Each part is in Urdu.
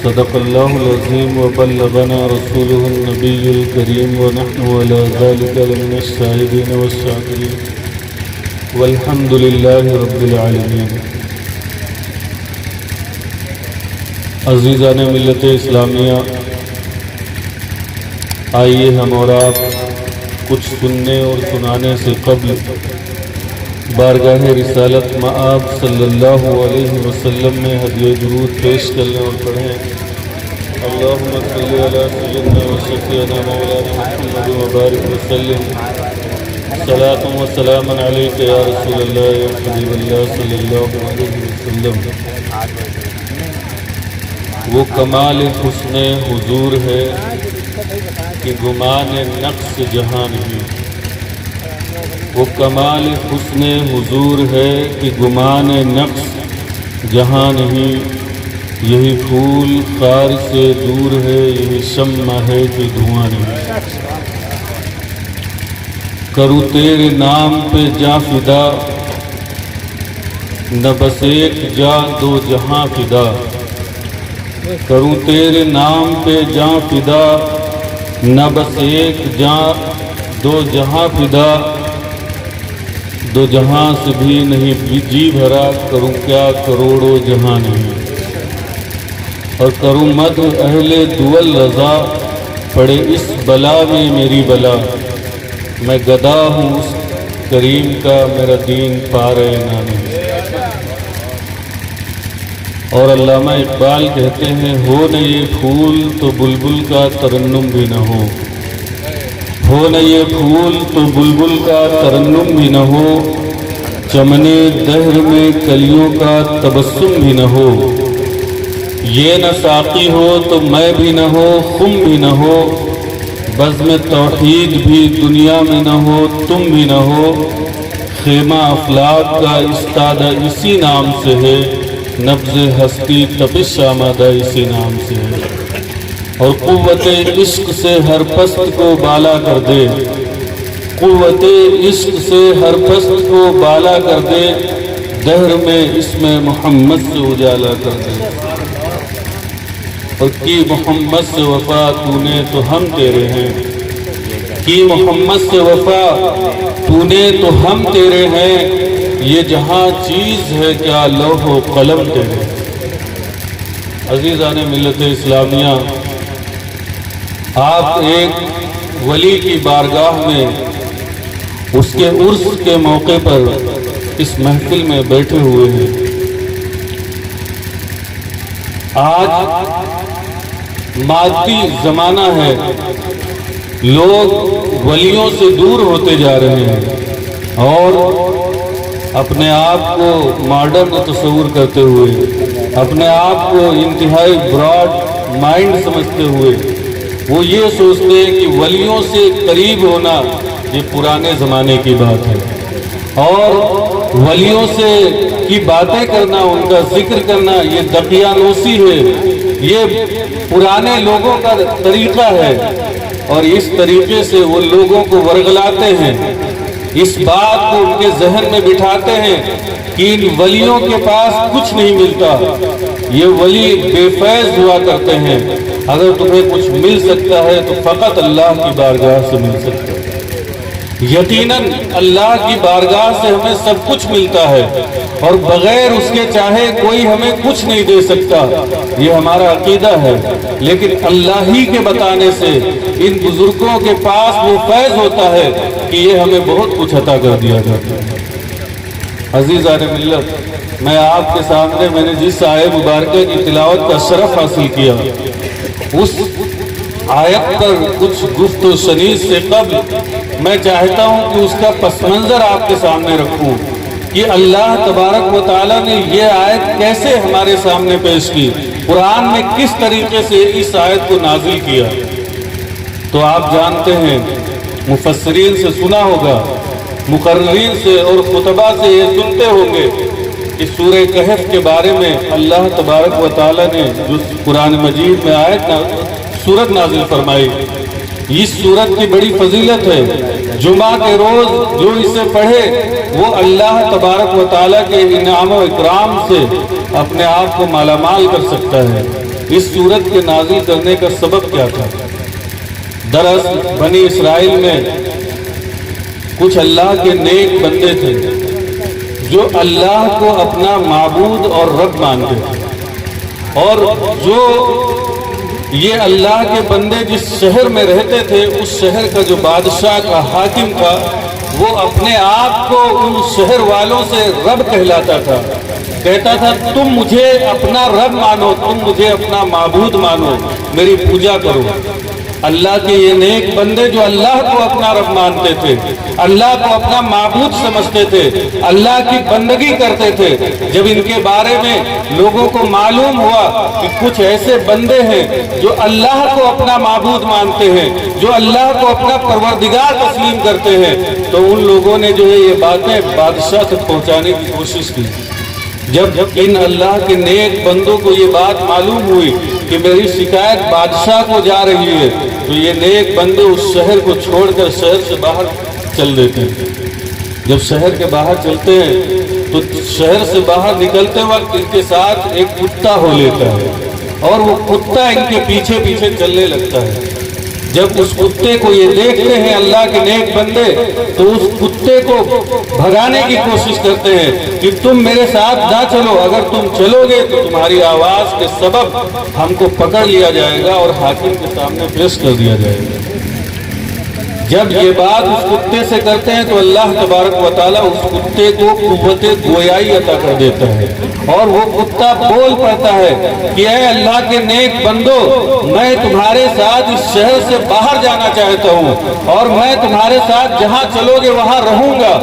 صدق الله العظيم وبلغنا رسوله النبي الكريم ونحن على ذلك لمن الشاهدين والشاكرين والحمد لله رب العالمين۔ عزیزان ملت اسلامیہ، آئیے ہم اور آپ کچھ سننے اور سنانے سے قبل بارگاہ رسالت مآب صلی اللہ علیہ وسلم میں ہدیہ درود پیش کر لیں اور پڑھیں۔ اللہم صلی علی سیدنا و شفیعنا مولانا محمد وبارک وسلم، صلاۃ و سلام علیک یا رسول اللہ یا حبیب اللہ صلی اللہ علیہ وسلم۔ وہ کمال حسن حضور ہے کہ گمان نقص جہاں نہیں، وہ کمال حسن حضور ہے کہ گمان نقص جہاں نہیں، یہی پھول خار سے دور ہے، یہی شمع ہے کہ دھواں نہیں۔ کروں تیرے نام پہ جاں فدا، نہ بس ایک جاں دو جہاں فدا، کروں تیرے نام پہ جاں فدا، نہ بس ایک جاں دو جہاں فدا، دو جہاں سے بھی نہیں جی بھرا، کروں کیا کروڑوں جہاں نہیں۔ اور کروں مد اہل دول رضا، پڑے اس بلا میں میری بلا، میں گدا ہوں اس کریم کا، میرا دین پارے نہ نہیں۔ اور علامہ اقبال کہتے ہیں، ہو نہ یہ پھول تو بلبل کا ترنم بھی نہ ہو، ہو نہ یہ پھول تو بلبل کا ترنم بھی نہ ہو، چمنے دہر میں کلیوں کا تبسم بھی نہ ہو، یہ نہ ساقی ہو تو میں بھی نہ ہو، خم بھی نہ ہو، بزم توحید بھی دنیا میں نہ ہو، تم بھی نہ ہو، خیمہ افلاک کا استادہ اسی نام سے ہے، نبض ہستی تپش آمادہ اسی نام سے ہے، اور قوت عشق سے ہر پست کو بالا کر دے، قوت عشق سے ہر پست کو بالا کر دے، دہر میں اسم محمد سے اجالا کر دے۔ اور کی محمد سے وفا تو نے تو ہم تیرے ہیں، کی محمد سے وفا تو نے تو ہم تیرے ہیں، یہ جہاں چیز ہے کیا لوح و قلم تیرے۔ عزیزان ملت اسلامیہ، آپ ایک ولی کی بارگاہ میں اس کے عرس کے موقع پر اس محفل میں بیٹھے ہوئے ہیں۔ آج مادی زمانہ ہے، لوگ ولیوں سے دور ہوتے جا رہے ہیں اور اپنے آپ کو ماڈرن تصور کرتے ہوئے، اپنے آپ کو انتہائی براڈ مائنڈ سمجھتے ہوئے وہ یہ سوچتے ہیں کہ ولیوں سے قریب ہونا یہ پرانے زمانے کی بات ہے، اور ولیوں سے کی باتیں کرنا، ان کا ذکر کرنا یہ دقیانوسی ہے، یہ پرانے لوگوں کا طریقہ ہے، اور اس طریقے سے وہ لوگوں کو ورغلاتے ہیں، اس بات کو ان کے ذہن میں بٹھاتے ہیں کہ ان ولیوں کے پاس کچھ نہیں ملتا، یہ ولی بے فیض ہوا کرتے ہیں، اگر تمہیں کچھ مل سکتا ہے تو فقط اللہ کی بارگاہ سے مل سکتا ہے۔ یقیناً اللہ کی بارگاہ سے ہمیں سب کچھ ملتا ہے، اور بغیر اس کے چاہے کوئی ہمیں کچھ نہیں دے سکتا، یہ ہمارا عقیدہ ہے، لیکن اللہ ہی کے بتانے سے ان بزرگوں کے پاس وہ فیض ہوتا ہے کہ یہ ہمیں بہت کچھ عطا کر دیا جاتا ہے۔ عزیزان ملت، میں آپ کے سامنے میں نے جس آیت مبارکہ کی تلاوت کا شرف حاصل کیا، اس آیت پر کچھ گفت و شنید سے قبل میں چاہتا ہوں کہ اس کا پس منظر آپ کے سامنے رکھوں کہ اللہ تبارک و تعالیٰ نے یہ آیت کیسے ہمارے سامنے پیش کی، قرآن میں کس طریقے سے اس آیت کو نازل کیا۔ تو آپ جانتے ہیں، مفسرین سے سنا ہوگا، مقررین سے اور خطبہ سے یہ سنتے ہوں گے کہ سورہ کہف کے بارے میں اللہ تبارک و تعالیٰ نے جو قرآن مجید میں سورت نازل فرمائی، اس سورت کی بڑی فضیلت ہے۔ جمعہ کے روز جو اسے پڑھے وہ اللہ تبارک و تعالیٰ کے انعام و اکرام سے اپنے آپ کو مالا مال کر سکتا ہے۔ اس صورت کے نازل کرنے کا سبب کیا تھا؟ دراصل بنی اسرائیل میں کچھ اللہ کے نیک بندے تھے جو اللہ کو اپنا معبود اور رب مانتے تھے، اور جو یہ اللہ کے بندے جس شہر میں رہتے تھے اس شہر کا جو بادشاہ کا حاکم تھا وہ اپنے آپ کو ان شہر والوں سے رب کہلاتا تھا، کہتا تھا تم مجھے اپنا رب مانو، تم مجھے اپنا معبود مانو، میری پوجا کرو۔ اللہ کے یہ نیک بندے جو اللہ کو اپنا رب مانتے تھے، اللہ کو اپنا معبود سمجھتے تھے، اللہ کی بندگی کرتے تھے، جب ان کے بارے میں لوگوں کو معلوم ہوا کہ کچھ ایسے بندے ہیں جو اللہ کو اپنا معبود مانتے ہیں، جو اللہ کو اپنا پروردگار تسلیم کرتے ہیں، تو ان لوگوں نے جو ہے یہ باتیں بادشاہ تک پہنچانے کی کوشش کی۔ جب ان اللہ کے نیک بندوں کو یہ بات معلوم ہوئی کہ میری شکایت بادشاہ کو جا رہی ہے، تو یہ نیک بندے اس شہر کو چھوڑ کر شہر سے باہر چل دیتے ہیں۔ جب شہر کے باہر چلتے ہیں تو شہر سے باہر نکلتے وقت ان کے ساتھ ایک کتا ہو لیتا ہے، اور وہ کتا ان کے پیچھے پیچھے چلنے لگتا ہے۔ جب اس کتے کو یہ دیکھتے ہیں اللہ کے نیک بندے تو اس کتے کو بھگانے کی کوشش کرتے ہیں کہ تم میرے ساتھ نہ چلو، اگر تم چلو گے تو تمہاری آواز کے سبب ہم کو پکڑ لیا جائے گا اور حاکم کے سامنے پیش کر دیا جائے گا۔ جب یہ بات اس کتے سے کرتے ہیں تو اللہ تبارک و تعالیٰ اس کتے کو قوت گویائی عطا کر دیتا ہے، اور وہ کتا بول پڑتا ہے کہ اے اللہ کے نیک بندو، میں تمہارے ساتھ اس شہر سے باہر جانا چاہتا ہوں، اور میں تمہارے ساتھ جہاں چلو گے وہاں رہوں گا،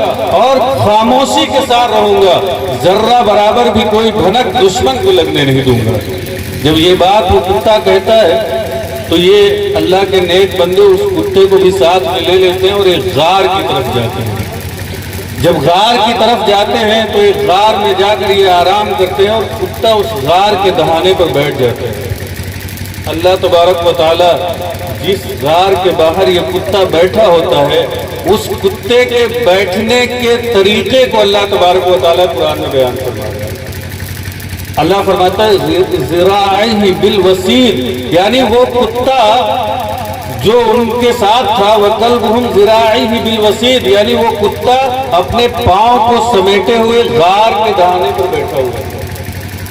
اور خاموشی کے ساتھ رہوں گا، ذرہ برابر بھی کوئی بھنک دشمن کو لگنے نہیں دوں گا۔ جب یہ بات وہ کتا کہتا ہے تو یہ اللہ کے نیک بندے اس کتے کو بھی ساتھ میں لے لیتے ہیں اور ایک غار کی طرف جاتے ہیں۔ جب غار کی طرف جاتے ہیں تو ایک غار میں جا کر یہ آرام کرتے ہیں، اور کتا اس غار کے دہانے پر بیٹھ جاتا ہے۔ اللہ تبارک و تعالیٰ جس غار کے باہر یہ کتا بیٹھا ہوتا ہے اس کتے کے بیٹھنے کے طریقے کو اللہ تبارک و تعالیٰ قرآن میں بیان فرما رہا ہے۔ اللہ فرماتا ہے ذراعیہ بالوسید، یعنی وہ کتا جو ان کے ساتھ تھا، وَقَلْبُهُمْ ذِرَاعِهِ بِالْوَسِيدِ، یعنی وہ کتا اپنے پاؤں کو سمیٹے ہوئے غار کے دہانے پر بیٹھا ہوا ہے۔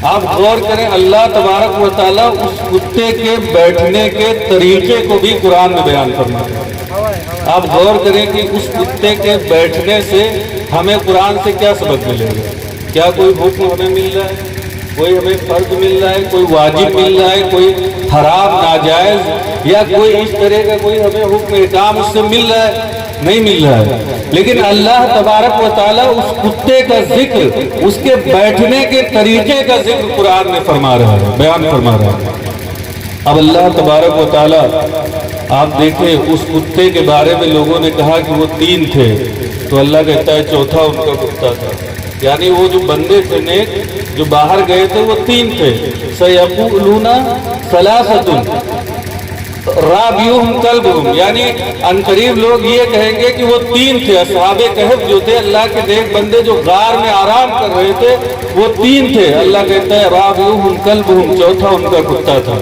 آپ غور کریں، اللہ تبارک و تعالیٰ اس کتے کے بیٹھنے کے طریقے کو بھی قرآن میں بیان فرما رہا ہے۔ آپ غور کریں کہ اس کتے کے بیٹھنے سے ہمیں قرآن سے کیا سبق ملے گا؟ کیا کوئی حکم ہمیں مل رہا ہے؟ کوئی ہمیں فرض مل رہا ہے، کوئی واجب مل رہا ہے، کوئی حرام ناجائز یا کوئی اس طرح کا کوئی ہمیں حکم احکام اس سے مل رہا ہے؟ نہیں مل رہا ہے۔ لیکن اللہ تبارک و تعالیٰ اس کتے کا ذکر، اس کے بیٹھنے کے طریقے کا ذکر قرآن میں فرما رہا ہے، بیان فرما رہا ہے۔ اب اللہ تبارک و تعالیٰ، آپ دیکھیں اس کتے کے بارے میں لوگوں نے کہا کہ وہ 3 تھے، تو اللہ کہتا ہے چوتھا ان کا کتا تھا، یعنی وہ جو بندے تھے نیک جو باہر گئے تھے وہ 3 تھے۔ سَيَقُولُونَ ثَلَاثَةٌ رَابِعُهُمْ كَلْبُهُمْ، یعنی عنقریب لوگ یہ کہیں گے کہ وہ 3 تھے۔ اصحاب کہف جو تھے، اللہ کے نیک بندے جو غار میں آرام کر رہے تھے، وہ 3 تھے۔ اللہ کہتا ہے رَابِعُهُمْ كَلْبُهُمْ، چوتھا ان کا کتا تھا۔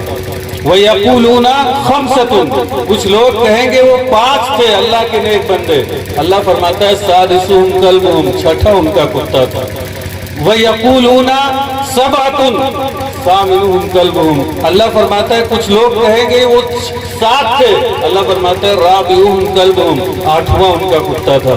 وَيَقُولُونَ خَمْسَةٌ، کچھ لوگ کہیں گے وہ 5 تھے اللہ کے نیک بندے۔ اللہ فرماتا ہے سَادِسُهُمْ كَلْبُهُمْ، چھٹا ان کا کتا تھا۔ وَيَقُولُونَ سَبْعَةٌ ثَامِنُهُمْ كَلْبُهُمْ، اللہ فرماتا ہے کچھ لوگ کہیں گے وہ 7 تھے۔ اللہ فرماتا ہے رَابِعُهُمْ كَلْبُهُمْ، 8واں ان کا کتا تھا۔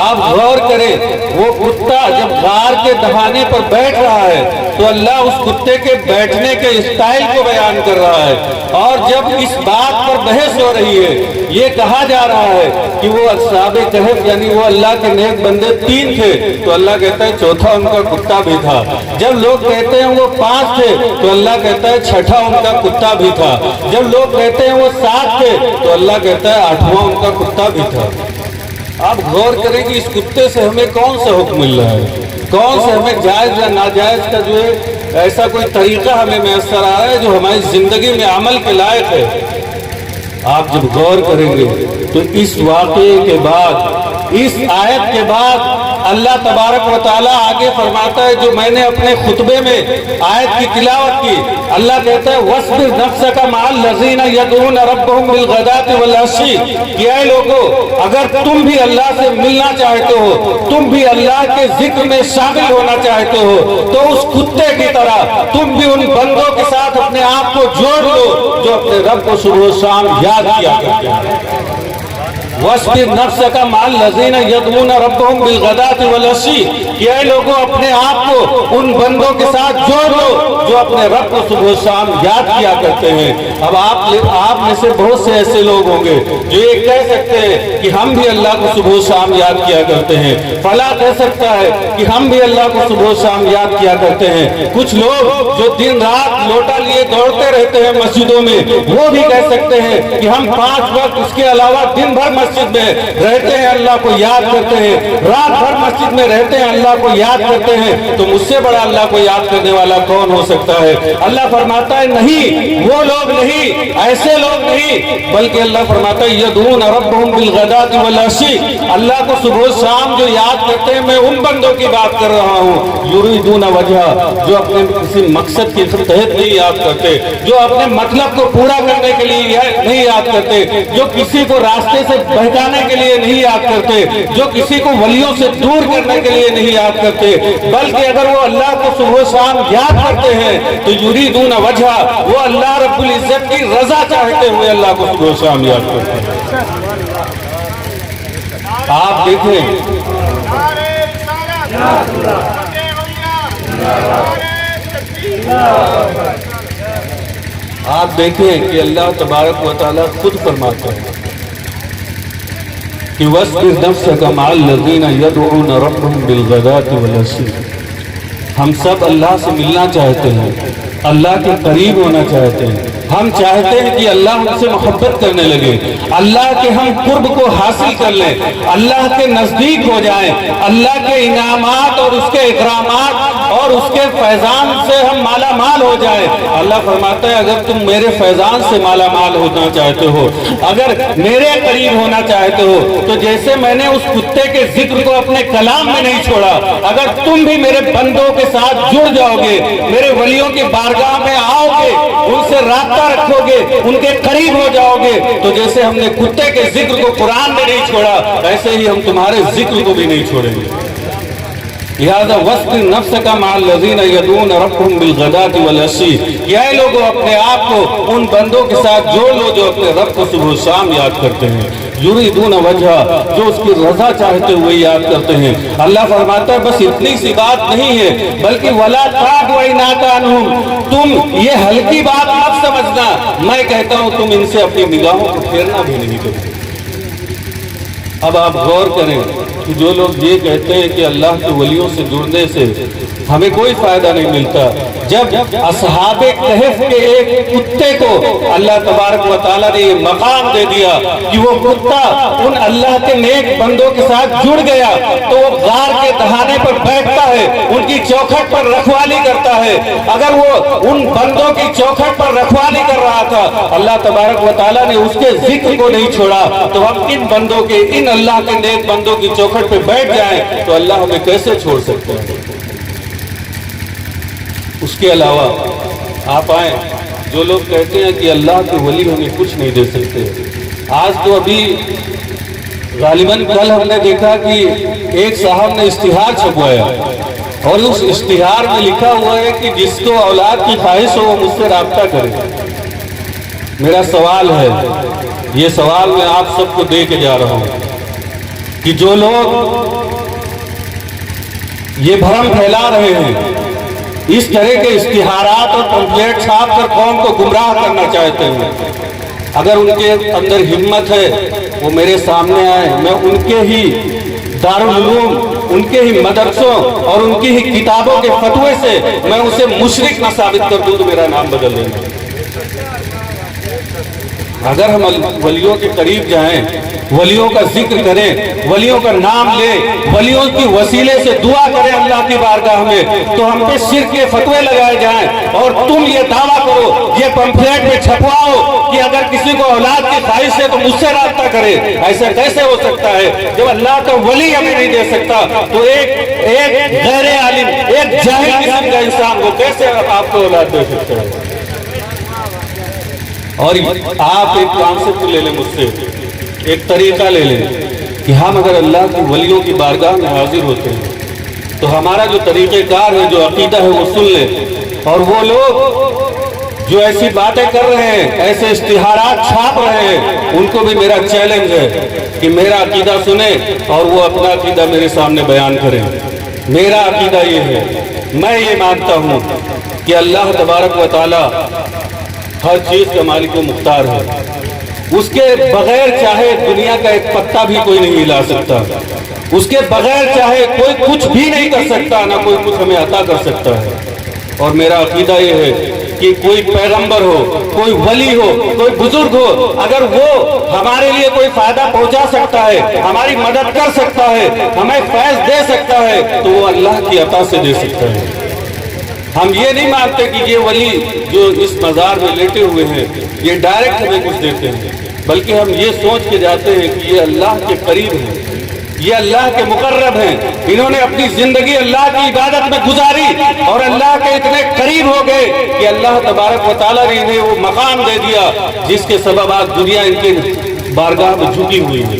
آپ غور کریں، وہ کتا جب غار کے دہانے پر بیٹھ رہا ہے تو اللہ اس کتے کے بیٹھنے کے اسٹائل کو بیان کر رہا ہے، اور جب اس بات پر بحث ہو رہی ہے، یہ کہا جا رہا ہے کہ وہ اصحاب کہف یعنی وہ اللہ کے نیک بندے 3 تھے، تو اللہ کہتا ہے چوتھا ان کا کتا بھی تھا۔ جب لوگ کہتے ہیں وہ 5 تھے تو اللہ کہتا ہے چھٹا ان کا کتا بھی تھا۔ جب لوگ کہتے ہیں وہ 7 تھے تو اللہ کہتا ہے 8واں ان کا کتا بھی تھا۔ آپ غور کریں کہ اس کتے سے ہمیں کون سا حکم مل رہا ہے، کون سے ہمیں جائز یا ناجائز کا جو ہے ایسا کوئی طریقہ ہمیں میسر آ رہا ہے جو ہماری زندگی میں عمل کے لائق ہے۔ آپ جب غور کریں گے تو اس واقعے کے بعد، اس آیت کے بعد اللہ تبارک و تعالیٰ آگے فرماتا ہے، جو میں نے اپنے خطبے میں آیت کی تلاوت کی، اللہ کہتا ہے وَاصْبِرْ نَفْسَكَ مَعَ الَّذِينَ يَدْعُونَ رَبَّهُمْ بِالْغَدَاةِ وَالْعَشِيِّ کہ اے لوگو، اگر تم بھی اللہ سے ملنا چاہتے ہو، تم بھی اللہ کے ذکر میں شامل ہونا چاہتے ہو، تو اس کتے کی طرح تم بھی ان بندوں کے ساتھ اپنے آپ کو جوڑ لو جو اپنے رب کو صبح و شام یاد کیا کرتے ہیں۔ وَاصْبِرْ نَفْسَكَ مَعَ الَّذِينَ يَدْعُونَ رَبَّهُمْ بِالْغَدَاةِ وَالْعَشِيِّ کہ اے لوگوں، اپنے آپ کو ان بندوں کے ساتھ جوڑ لو جو اپنے رب کو صبح و شام یاد کیا کرتے ہیں۔ اب آپ میں سے بہت سے ایسے لوگ ہوں گے جو یہ کہہ سکتے ہیں کہ ہم بھی اللہ کو صبح و شام یاد کیا کرتے ہیں، فلاں کہہ سکتا ہے کہ ہم بھی اللہ کو صبح و شام یاد کیا کرتے ہیں، کچھ لوگ جو دن رات لوٹا لیے دوڑتے رہتے ہیں مسجدوں میں، وہ بھی کہہ سکتے ہیں کہ ہم 5 وقت اس کے علاوہ دن بھر مسجد میں رہتے ہیں، اللہ کو یاد کرتے ہیں، رات بھر مسجد میں رہتے ہیں، اللہ کو یاد کرتے ہیں۔ تو مجھ سے بڑا اللہ کو یاد کرنے والا کون ہو سکتا ہے؟ اللہ فرماتا ہے نہیں، وہ لوگ نہیں، ایسے لوگ نہیں، بلکہ اللہ فرماتا ہے یدعون ربهم بالغداة والعشی، اللہ کو صبح و شام جو یاد کرتے ہیں، میں ان بندوں کی بات کر رہا ہوں یریدون وجہ، جو اپنے کسی مقصد کے تحت نہیں یاد کرتے، جو اپنے مطلب کو پورا کرنے کے لیے نہیں یاد کرتے، جو کسی کو راستے سے بہکانے کے لیے نہیں یاد کرتے، جو کسی کو ولیوں سے دور کرنے کے لیے نہیں یاد کرتے، بلکہ اگر وہ اللہ کو صبح و شام یاد کرتے ہیں تو یریدون وجہ، وہ اللہ رب العزت کی رضا چاہتے ہوئے اللہ کو صبح و شام یاد کرتے ہیں۔ آپ دیکھیں کہ اللہ تبارک و تعالیٰ خود فرماتا ہے کہ وَاصْبِرْ نَفْسَكَ مَعَ الَّذِينَ يَدْعُونَ رَبَّهُمْ بِالْغَدَاةِ وَالْعَشِيِّ ہم سب اللہ سے ملنا چاہتے ہیں، اللہ کے قریب ہونا چاہتے ہیں، ہم چاہتے ہیں کہ اللہ ہم سے محبت کرنے لگے، اللہ کے ہم قرب کو حاصل کر لیں، اللہ کے نزدیک ہو جائیں، اللہ کے انعامات اور اس کے اکرامات اور اس کے فیضان سے ہم مالا مال ہو جائیں۔ اللہ فرماتا ہے اگر تم میرے فیضان سے مالا مال ہونا چاہتے ہو، اگر میرے قریب ہونا چاہتے ہو، تو جیسے میں نے اس کتے کے ذکر کو اپنے کلام میں نہیں چھوڑا، اگر تم بھی میرے بندوں کے ساتھ جڑ جاؤ گے، میرے ولیوں کی بارگاہ میں آؤ گے، ان سے رابطہ رکھو گے، ان کے قریب ہو جاؤ گے، تو جیسے ہم نے کتے کے ذکر کو قرآن میں نہیں چھوڑا، ایسے ہی ہم تمہارے ذکر کو بھی نہیں چھوڑیں گے۔ لہذا وَاصْبِرْ نَفْسَكَ مَعَ الَّذِينَ يَدْعُونَ رَبَّهُمْ بِالْغَدَاةِ وَالْعَشِيِّ کہ اے لوگوں، اپنے آپ کو ان بندوں کے ساتھ جوڑ لو جو اپنے رب کو صبح و شام یاد کرتے ہیں، یریدون وجہ، جو اس کی رضا چاہتے ہوئے یاد کرتے ہیں۔ اللہ فرماتا ہے بس اتنی سی بات نہیں ہے، بلکہ وَلَا تَعْدُ عَيْنَاكَ عَنْهُمْ، تم یہ ہلکی بات مت سمجھنا، میں کہتا ہوں تم ان سے اپنی نگاہوں کو پھیرنا بھی نہیں کرتے۔ اب آپ غور کریں کہ جو لوگ یہ کہتے ہیں کہ اللہ کے ولیوں سے جڑنے سے ہمیں کوئی فائدہ نہیں ملتا، جب اصحاب کہف کے ایک کتے کو اللہ تبارک و تعالیٰ نے یہ مقام دے دیا کہ وہ کتا ان اللہ کے نیک بندوں کے ساتھ جڑ گیا، تو وہ غار کے دہانے پر بیٹھتا ہے، ان کی چوکھٹ پر رکھوالی کرتا ہے۔ اگر وہ ان بندوں کی چوکھٹ پر رکھوالی کر رہا تھا، اللہ تبارک و تعالیٰ نے اس کے ذکر کو نہیں چھوڑا، تو ہم ان بندوں کے، ان اللہ کے نیک بندوں کی چوکھٹ پہ بیٹھ جائیں تو اللہ ہمیں کیسے چھوڑ سکتے ہیں؟ اس کے علاوہ آپ آئیں، جو لوگ کہتے ہیں کہ اللہ کے ولی ہمیں کچھ نہیں دے سکتے، آج تو ابھی غالباً کل ہم نے دیکھا کہ ایک صاحب نے اشتہار چھپوایا اور اس اشتہار میں لکھا ہوا ہے کہ جس کو اولاد کی خواہش ہو وہ مجھ سے رابطہ کرے۔ میرا سوال ہے، یہ سوال میں آپ سب کو دے کے جا رہا ہوں کہ جو لوگ یہ بھرم پھیلا رہے ہیں، اس طرح کے اشتہارات اور پمفلیٹ چھاپ کر قوم کو گمراہ کرنا چاہتے ہیں، اگر ان کے اندر ہمت ہے وہ میرے سامنے آئے، میں ان کے ہی دارالعلوم، ان کے ہی مدرسوں اور ان کی ہی کتابوں کے فتوے سے میں اسے مشرک نہ ثابت کر دوں تو میرا نام بدل دیں گے۔ اگر ہم ولیوں کے قریب جائیں، ولیوں کا ذکر کریں، ولیوں کا نام لیں، ولیوں کی وسیلے سے دعا کریں اللہ کی بارگاہ میں، تو ہم پہ شرک کے فتوے لگائے جائیں اور تم یہ دعویٰ کرو، یہ پمفلیٹ میں چھپواؤ کہ اگر کسی کو اولاد کی خواہش ہے تو مجھ سے رابطہ کرے۔ ایسا کیسے ہو سکتا ہے؟ جب اللہ کا ولی ہمیں نہیں دے سکتا تو ایک غیر عالم، ایک جاہل قسم کا انسان وہ کیسے آپ کو اولاد دے سکتا ہے؟ اور آپ ایک کانسیپٹ لے لیں مجھ سے، ایک طریقہ لے لیں کہ ہم اگر اللہ کی ولیوں کی بارگاہ میں حاضر ہوتے ہیں تو ہمارا جو طریقہ کار ہے، جو عقیدہ ہے، وہ سن لیں، اور وہ لوگ جو ایسی باتیں کر رہے ہیں، ایسے اشتہارات چھاپ رہے ہیں، ان کو بھی میرا چیلنج ہے کہ میرا عقیدہ سنیں اور وہ اپنا عقیدہ میرے سامنے بیان کریں۔ میرا عقیدہ یہ ہے، میں یہ مانتا ہوں کہ اللہ تبارک و تعالی ہر چیز کا مالک و مختار ہے، اس کے بغیر چاہے دنیا کا ایک پتا بھی کوئی نہیں ہلا سکتا، اس کے بغیر چاہے کوئی کچھ بھی نہیں کر سکتا، نہ کوئی کچھ ہمیں عطا کر سکتا ہے۔ اور میرا عقیدہ یہ ہے کہ کوئی پیغمبر ہو، کوئی ولی ہو، کوئی بزرگ ہو، اگر وہ ہمارے لیے کوئی فائدہ پہنچا سکتا ہے، ہماری مدد کر سکتا ہے، ہمیں فیض دے سکتا ہے، تو وہ اللہ کی عطا سے دے سکتا ہے۔ ہم یہ نہیں مانتے کہ یہ ولی جو اس مزار میں لیٹے ہوئے ہیں یہ ڈائریکٹ ہمیں کچھ دیتے ہیں، بلکہ ہم یہ سوچ کے جاتے ہیں کہ یہ اللہ کے قریب ہیں، یہ اللہ کے مقرب ہیں، انہوں نے اپنی زندگی اللہ کی عبادت میں گزاری اور اللہ کے اتنے قریب ہو گئے کہ اللہ تبارک و تعالیٰ نے انہیں وہ مقام دے دیا جس کے سبب آج دنیا ان کے بارگاہ میں جھکی ہوئی ہے۔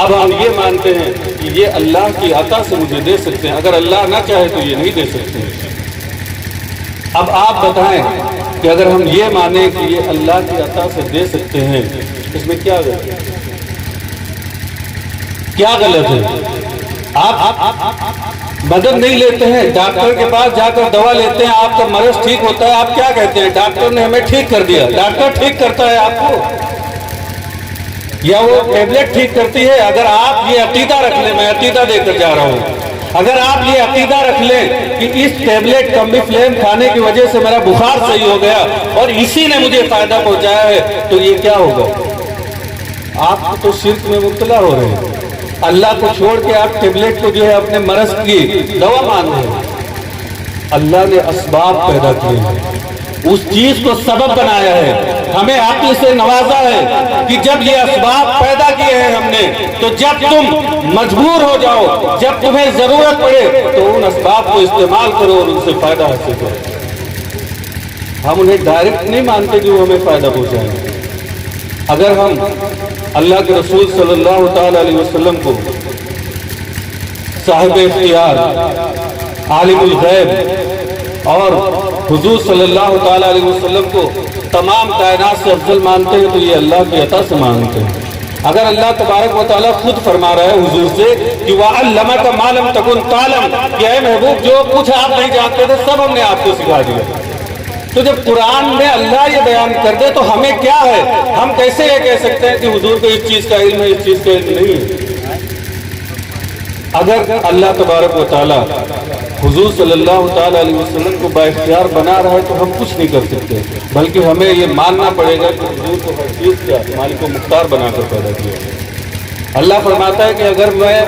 اب ہم یہ مانتے ہیں کہ یہ اللہ کی عطا سے مجھے دے سکتے ہیں، اگر اللہ نہ چاہے تو یہ نہیں دے سکتے۔ اب آپ بتائیں کہ اگر ہم یہ مانیں کہ یہ اللہ کی عطا سے دے سکتے ہیں، اس میں کیا غلط ہے؟ کیا غلط ہے؟ آپ مدد نہیں لیتے ہیں، ڈاکٹر کے پاس جا کر دوا لیتے ہیں، آپ کا مرض ٹھیک ہوتا ہے، آپ کیا کہتے ہیں؟ ڈاکٹر نے ہمیں ٹھیک کر دیا۔ ڈاکٹر ٹھیک کرتا ہے آپ کو یا وہ ٹیبلٹ ٹھیک کرتی ہے؟ اگر آپ یہ عقیدہ رکھ لیں، میں عقیدہ دے کر جا رہا ہوں، اگر آپ یہ عقیدہ رکھ لیں کہ اس ٹیبلٹ کمبی فلیم کھانے کی وجہ سے میرا بخار صحیح ہو گیا اور اسی نے مجھے فائدہ پہنچایا ہے، تو یہ کیا ہوگا؟ آپ تو شرک میں مبتلا ہو رہے ہیں۔ اللہ کو چھوڑ کے آپ ٹیبلٹ کو جو ہے اپنے مرض کی دوا مان رہے ہیں۔ اللہ نے اسباب پیدا کیے ہیں، اس چیز کو سبب بنایا ہے، ہمیں عقل سے نوازا ہے کہ جب یہ اسباب پیدا کیے ہیں ہم نے، تو جب تم مجبور ہو جاؤ، جب تمہیں ضرورت پڑے تو ان اسباب کو استعمال کرو اور ان سے فائدہ حاصل کرو۔ ہم انہیں ڈائریکٹ نہیں مانتے کہ وہ ہمیں فائدہ پہنچائیں۔ اگر ہم اللہ کے رسول صلی اللہ تعالی علیہ وسلم کو صاحب اختیار، عالم الغیب اور حضور صلی اللہ تعالی علیہ وسلم کو تمام کائنات سے افضل مانتے ہیں تو یہ اللہ کی عطا سے مانتے ہیں۔ اگر اللہ تبارک و تعالیٰ خود فرما رہا ہے حضور سے کہ وَعَلَّمَكَ مَا لَمْ تَكُنْ تَعْلَمْ، کہ اے محبوب جو کچھ آپ نہیں جانتے تھے سب ہم نے آپ کو سکھا دیا، تو جب قرآن میں اللہ یہ بیان کر دے تو ہمیں کیا ہے؟ ہم کیسے یہ کہہ سکتے ہیں کہ حضور کو اس چیز کا علم ہے، اس چیز کا علم نہیں ہے؟ اگر اللہ تبارک و تعالیٰ حضور صلی اللہ تعالیٰ علیہ وسلم کو بااختیار بنا رہا ہے تو ہم کچھ نہیں کر سکتے، بلکہ ہمیں یہ ماننا پڑے گا کہ حضور کو ہر چیز کا مالک و مختار بنا کر پیدا کیا۔ اللہ فرماتا ہے کہ اگر میں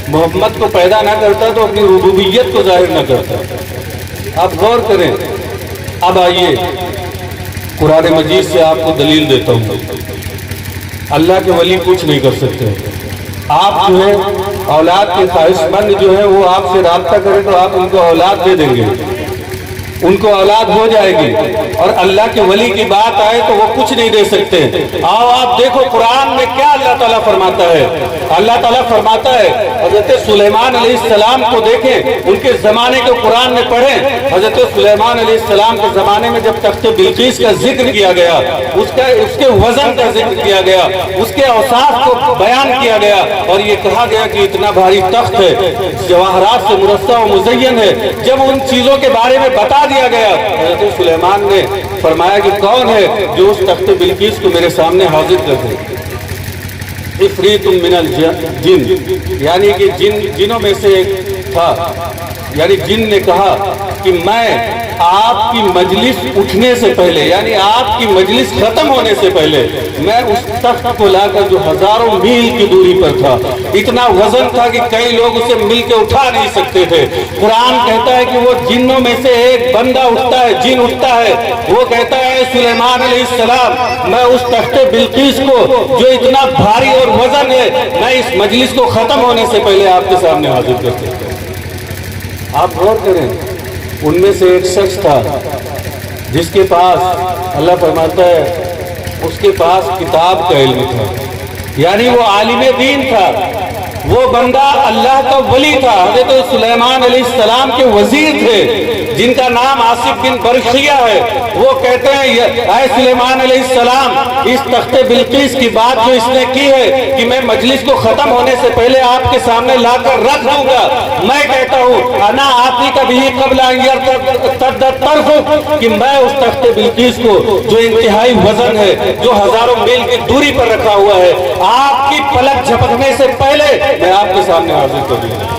محمد کو پیدا نہ کرتا تو اپنی ربوبیت کو ظاہر نہ کرتا۔ آپ غور کریں۔ اب آئیے قرآن مجید سے آپ کو دلیل دیتا ہوں۔ اللہ کے ولی کچھ نہیں کر سکتے۔ آپ جو ہے اولاد کے خواہش مند جو ہے وہ آپ سے رابطہ کرے تو آپ ان کو اولاد دے دیں گے، ان کو اولاد ہو جائے گی، اور اللہ کے ولی کی بات آئے تو وہ کچھ نہیں دے سکتے۔ آؤ آپ دیکھو قرآن میں کیا اللہ تعالیٰ فرماتا ہے۔ اللہ تعالیٰ فرماتا ہے، حضرت سلیمان علیہ السلام کو دیکھیں، ان کے زمانے کو قرآن میں پڑھیں۔ حضرت سلیمان علیہ السلام کے زمانے میں جب تخت بلقیس کا ذکر کیا گیا، اس کے وزن کا ذکر کیا گیا، اس کے اوصاف کو بیان کیا گیا، اور یہ کہا گیا کہ اتنا بھاری تخت ہے، جواہرات سے مرصع و مزین ہے۔ جب ان چیزوں کے بارے میں بتا دیا گیا، حضرت سلیمان نے فرمایا کہ کون ہے جو اس تخت بلقیس کو میرے سامنے حاضر کر دے؟ عفریت من الجن، یعنی کہ جنوں میں سے ایک تھا، یعنی جن نے کہا کہ میں آپ کی مجلس اٹھنے سے پہلے، یعنی آپ کی مجلس ختم ہونے سے پہلے میں اس تخت کو لا کر جو ہزاروں میل کی دوری پر تھا، اتنا وزن تھا کہ کئی لوگ اسے مل کے اٹھا نہیں سکتے تھے۔ قرآن کہتا ہے کہ وہ جنوں میں سے ایک بندہ اٹھتا ہے، جن اٹھتا ہے، وہ کہتا ہے سلیمان علیہ السلام میں اس تخت بلقیس کو جو اتنا بھاری اور وزن ہے، میں اس مجلس کو ختم ہونے سے پہلے آپ کے سامنے حاضر کر سکتا ہوں۔ آپ غور کریں، ان میں سے ایک شخص تھا جس کے پاس اللہ فرماتا ہے اس کے پاس کتاب کا علم تھا، یعنی وہ عالم دین تھا، وہ بندہ اللہ کا ولی تھا، حضرت سلیمان علیہ السلام کے وزیر تھے جن کا نام آصف بن برخیہ ہے۔ وہ کہتے ہیں اے سلیمان علیہ السلام، اس تخت بلقیس کی بات جو اس نے کی ہے کہ میں مجلس کو ختم ہونے سے پہلے آپ کے سامنے لا کر رکھ دوں گا، میں کہتا ہوں انا آتی کا بھی قبل ان یرتد طرف، کہ میں اس تخت بلقیس کو جو انتہائی وزن ہے، جو ہزاروں میل کی دوری پر رکھا ہوا ہے، آپ کی پلک جھپکنے سے پہلے میں آپ کے سامنے حاضر کر دوں گا۔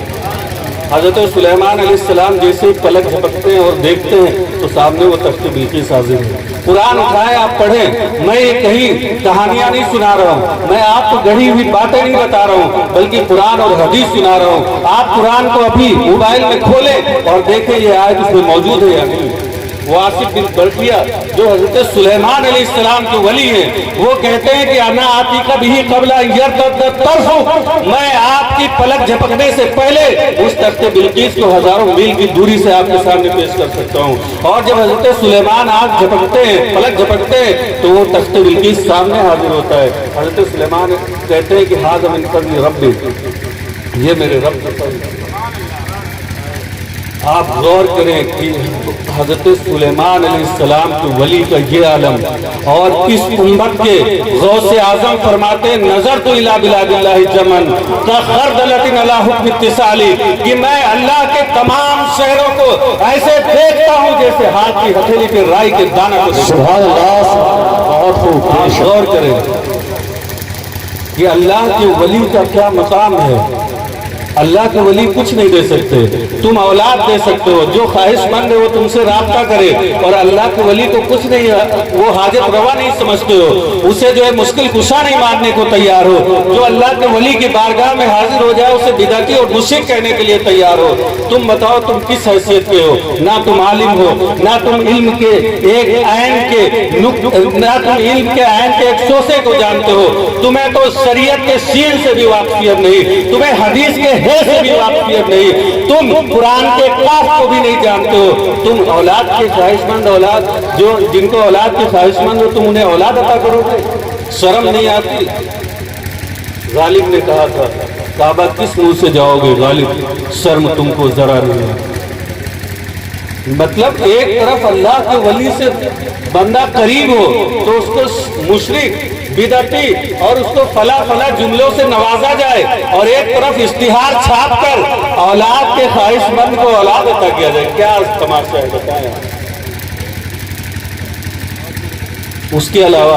حضرت سلیمان علیہ السلام جیسے پلک جھپکتے ہیں اور دیکھتے ہیں تو سامنے وہ تخت بلقیس حاضر ہے۔ قرآن اٹھائیں، آپ پڑھیں، میں یہ کہیں کہانیاں نہیں سنا رہا ہوں، میں آپ کو گڑھی ہوئی باتیں نہیں بتا رہا ہوں، بلکہ قرآن اور حدیث سنا رہا ہوں۔ آپ قرآن کو ابھی موبائل میں کھولیں اور دیکھیں یہ آیت اس میں موجود ہے یا نہیں۔ وہ آصف بن برخیہ جو حضرت سلیمان علیہ السلام کے ولی ہیں، وہ کہتے ہیں کہ انا آتی کا بھی قبل ان یرتد طرف، میں آپ کی پلک جھپکنے سے پہلے اس تخت بلقیس کو ہزاروں میل کی دوری سے آپ کے سامنے پیش کر سکتا ہوں۔ اور جب حضرت سلیمان آنکھ جھپکتے ہیں، پلک جھپکتے ہیں، تو وہ تخت بلقیس سامنے حاضر ہوتا ہے۔ حضرت سلیمان کہتے ہیں کہ ھذا من فضل ربی، یہ میرے رب کا فضل ہے۔ آپ غور کریں کہ حضرت سلیمان علیہ السلام کے ولی کا یہ عالم، اور اس امت کے غوث اعظم فرماتے نظر تو الی بلاد اللہ جمن کخردلۃ علی حکم اتصالی، کہ میں اللہ کے تمام شہروں کو ایسے دیکھتا ہوں جیسے ہاتھ کی ہتھیلی پہ رائی کے دانہ کو دیکھتا ہوں۔ سبحان اللہ، بہت خوب۔ آپ غور کریں کہ اللہ کے ولی کا کیا مقام ہے۔ اللہ کے ولی کچھ نہیں دے سکتے، تم اولاد دے سکتے ہو، جو خواہش مند ہے وہ تم سے رابطہ کرے، اور اللہ کے ولی کو کچھ نہیں، وہ حاجت روا نہیں سمجھتے ہو، اسے جو ہے مشکل کشا نہیں ماننے کو تیار ہو۔ جو اللہ کے ولی کی بارگاہ میں حاضر ہو جائے اسے بدعتی اور مشرک کہنے کے لیے تیار ہو۔ تم بتاؤ تم کس حیثیت کے ہو؟ نہ تم عالم ہو، نہ تم علم کے ایک عین کے نہ تم علم کے عین کے ایک شوسے کو جانتے ہو، تمہیں تو شریعت کے سین سے بھی واقفیت نہیں، تمہیں حدیث کے سے بھی واقفیت نہیں، تم قرآن کے قاف کو بھی نہیں جانتے ہو۔ تم اولاد کے خواہش مند، اولاد جو جن کو اولاد کے خواہش مند ہو، تم انہیں اولاد عطا کرو گے؟ شرم نہیں آتی؟ غالب نے کہا تھا کعبہ کس منہ سے جاؤ گے غالب، شرم تم کو ذرا نہیں آتی۔ مطلب ایک طرف اللہ کے ولی سے بندہ قریب ہو تو اس کو مشرک، بدعتی اور اس کو فلا جملوں سے نوازا جائے، اور ایک طرف اشتہار چھاپ کر اولاد کے خواہش مند کو اولاد عطا کیا جائے۔ کیا تماشا ہے بتائیں۔ اس کے علاوہ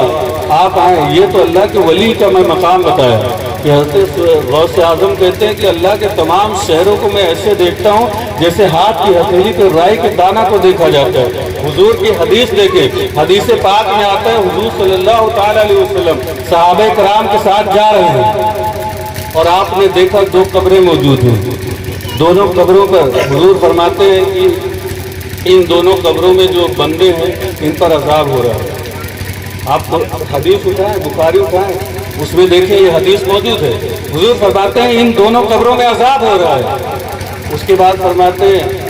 آپ آئیں، یہ تو اللہ کے ولی کا میں مقام بتایا کہ حضرت غوث اعظم کہتے ہیں کہ اللہ کے تمام شہروں کو میں ایسے دیکھتا ہوں جیسے ہاتھ کی ہتھیلی پہ رائی کے دانہ کو دیکھا جاتا ہے۔ حضور کی حدیث دیکھیں، حدیث پاک میں آتا ہے حضور صلی اللہ تعالیٰ علیہ وسلم صحابہ کرام کے ساتھ جا رہے ہیں اور آپ نے دیکھا دو قبریں موجود ہیں، دونوں قبروں پر حضور فرماتے ہیں کہ ان دونوں قبروں میں جو بندے ہیں ان پر عذاب ہو رہا ہے۔ آپ حدیث اٹھائیں، بخاری اٹھائیں، اس میں دیکھیں یہ حدیث موجود ہے۔ حضور فرماتے ہیں ان دونوں قبروں میں عذاب ہو رہا ہے۔ اس کے بعد فرماتے ہیں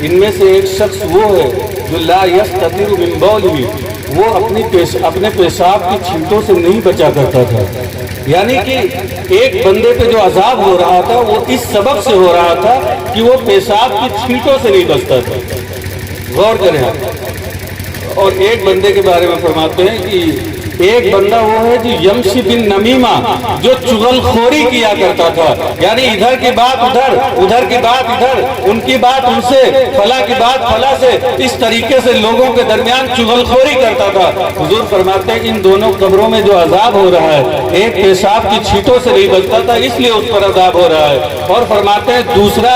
ان میں سے ایک شخص وہ ہے جو لا یستتر من بولہ، وہ اپنے پیشاب کی چھینٹوں سے نہیں بچا کرتا تھا، یعنی کہ ایک بندے پہ جو عذاب ہو رہا تھا وہ اس سبب سے ہو رہا تھا کہ وہ پیشاب کی چھینٹوں سے نہیں بچتا تھا۔ غور کریں آپ۔ اور ایک بندے کے بارے میں فرماتے ہیں کہ ایک بندہ وہ ہے جو یمشی بن نمیمہ، جو چغل خوری کیا کرتا تھا، یعنی ادھر کی بات ادھر، ادھر کی بات ادھر، ان کی بات ان سے، فلاں کی بات فلاں سے، اس طریقے سے لوگوں کے درمیان چغل خوری کرتا تھا۔ حضور فرماتے ہیں ان دونوں قبروں میں جو عذاب ہو رہا ہے، ایک پیشاب کی چھینٹوں سے نہیں بچتا تھا اس لیے اس پر عذاب ہو رہا ہے، اور فرماتے ہیں دوسرا